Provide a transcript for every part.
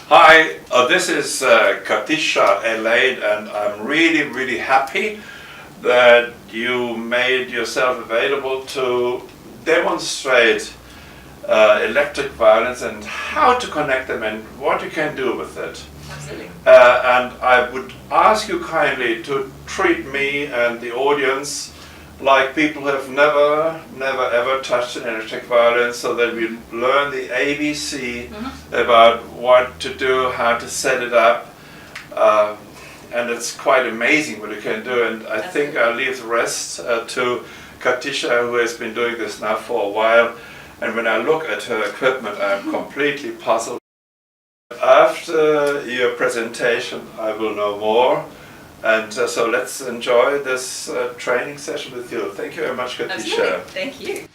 Hi, this is Katisha Adelaide, and I'm really happy that you made yourself available to demonstrate electric violins and how to connect them and what you can do with it. Absolutely. And I would ask you kindly to treat me and the audience like people who have never ever touched an electric violin, so that we learn the ABC about what to do, how to set it up, and it's quite amazing what you can do. And I think I'll leave the rest to Katisha, who has been doing this now for a while, and when I look at her equipment I'm completely puzzled. After your presentation I will know more. And so let's enjoy this training session with you. Thank you very much, Katisha. Absolutely. Thank you.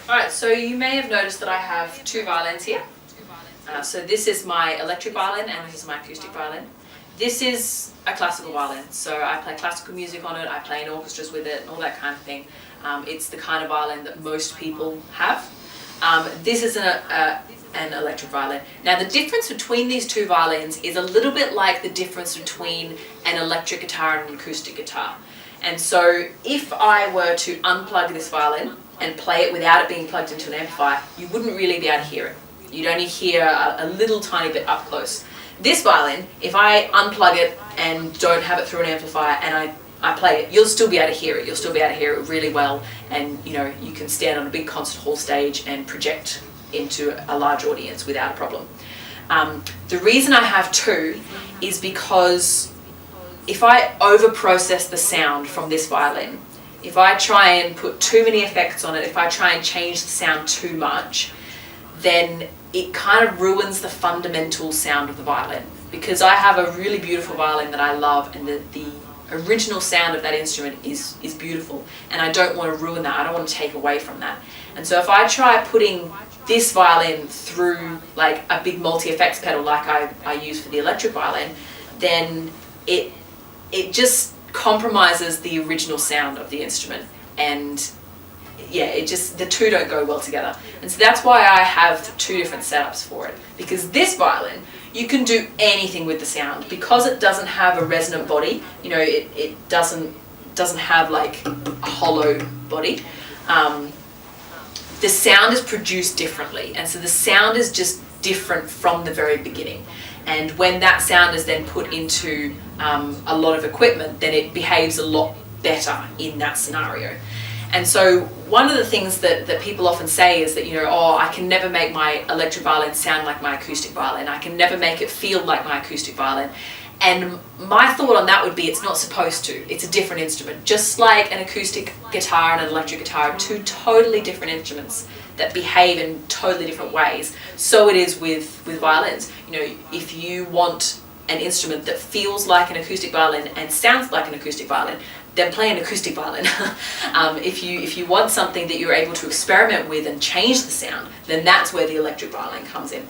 Alright, so you may have noticed that I have two violins here. So this is my electric violin and this is my acoustic violin. This is a classical violin, so I play classical music on it, I play in orchestras with it, and all that kind of thing. It's the kind of violin that most people have. This is an electric violin. Now the difference between these two violins is a little bit like the difference between an electric guitar and an acoustic guitar. And so if I were to unplug this violin and play it without it being plugged into an amplifier, you wouldn't really be able to hear it. You'd only hear a little tiny bit up close. This violin, if I unplug it and don't have it through an amplifier and I play it, you'll still be able to hear it. You'll still be able to hear it really well, and you know, you can stand on a big concert hall stage and project into a large audience without a problem. The reason I have two is because if I over-process the sound from this violin, if I try and put too many effects on it, if I try and change the sound too much, then it kind of ruins the fundamental sound of the violin. Because I have a really beautiful violin that I love, and the original sound of that instrument is beautiful, and I don't want to ruin that, I don't want to take away from that. And so if I try putting this violin through like a big multi-effects pedal like I use for the electric violin, then it just compromises the original sound of the instrument, and yeah, the two don't go well together. And so that's why I have two different setups for it, because this violin, you can do anything with the sound. Because it doesn't have a resonant body, you know, it doesn't have like a hollow body, the sound is produced differently, and so the sound is just different from the very beginning. And when that sound is then put into a lot of equipment, then it behaves a lot better in that scenario. And so one of the things that people often say is that, you know, oh, I can never make my electric violin sound like my acoustic violin. I can never make it feel like my acoustic violin. And my thought on that would be it's not supposed to. It's a different instrument. Just like an acoustic guitar and an electric guitar are two totally different instruments that behave in totally different ways. So it is with violins. You know, if you want an instrument that feels like an acoustic violin and sounds like an acoustic violin, then play an acoustic violin. If you want something that you're able to experiment with and change the sound, then that's where the electric violin comes in.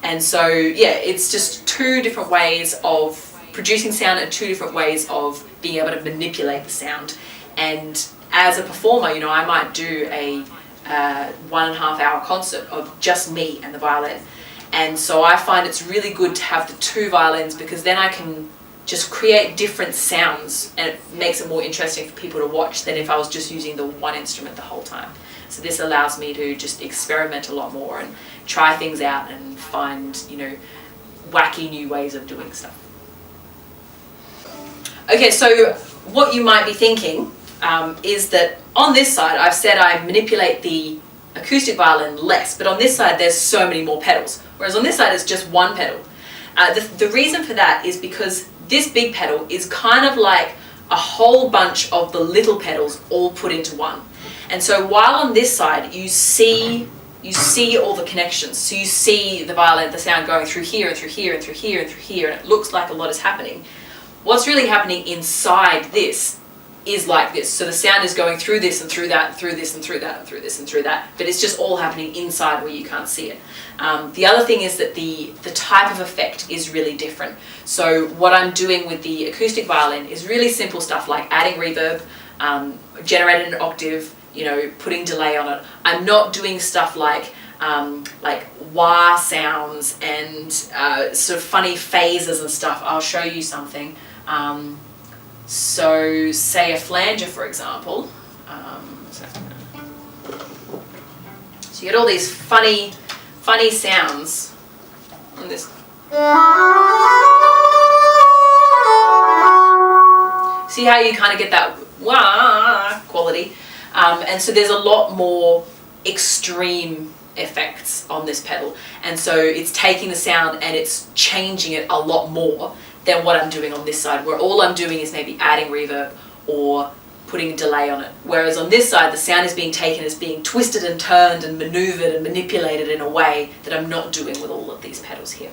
And so, yeah, it's just two different ways of producing sound and two different ways of being able to manipulate the sound. And as a performer, you know, I might do a 1.5 hour concert of just me and the violin. And so I find it's really good to have the two violins, because then I can just create different sounds, and it makes it more interesting for people to watch than if I was just using the one instrument the whole time. So this allows me to just experiment a lot more and try things out and find, you know, wacky new ways of doing stuff. Okay, so what you might be thinking is that on this side I've said I manipulate the acoustic violin less, but on this side there's so many more pedals, whereas on this side it's just one pedal. The reason for that is because this big pedal is kind of like a whole bunch of the little pedals all put into one. And so while on this side you see all the connections, so you see the violin, the sound going through here and through here and through here and through here, and it looks like a lot is happening. What's really happening inside this is like this. So the sound is going through this and through that and through this and through that and through this and through that, but it's just all happening inside where you can't see it. The other thing is that the type of effect is really different. So what I'm doing with the acoustic violin is really simple stuff like adding reverb, generating an octave, you know, putting delay on it. I'm not doing stuff like wah sounds and sort of funny phases and stuff. I'll show you something. So say a flanger, for example. So you get all these funny sounds on this. See how you kind of get that wah quality? And so there's a lot more extreme effects on this pedal, and so it's taking the sound and it's changing it a lot more than what I'm doing on this side, where all I'm doing is maybe adding reverb or putting delay on it. Whereas on this side, the sound is being taken as being twisted and turned and maneuvered and manipulated in a way that I'm not doing with all of these pedals here.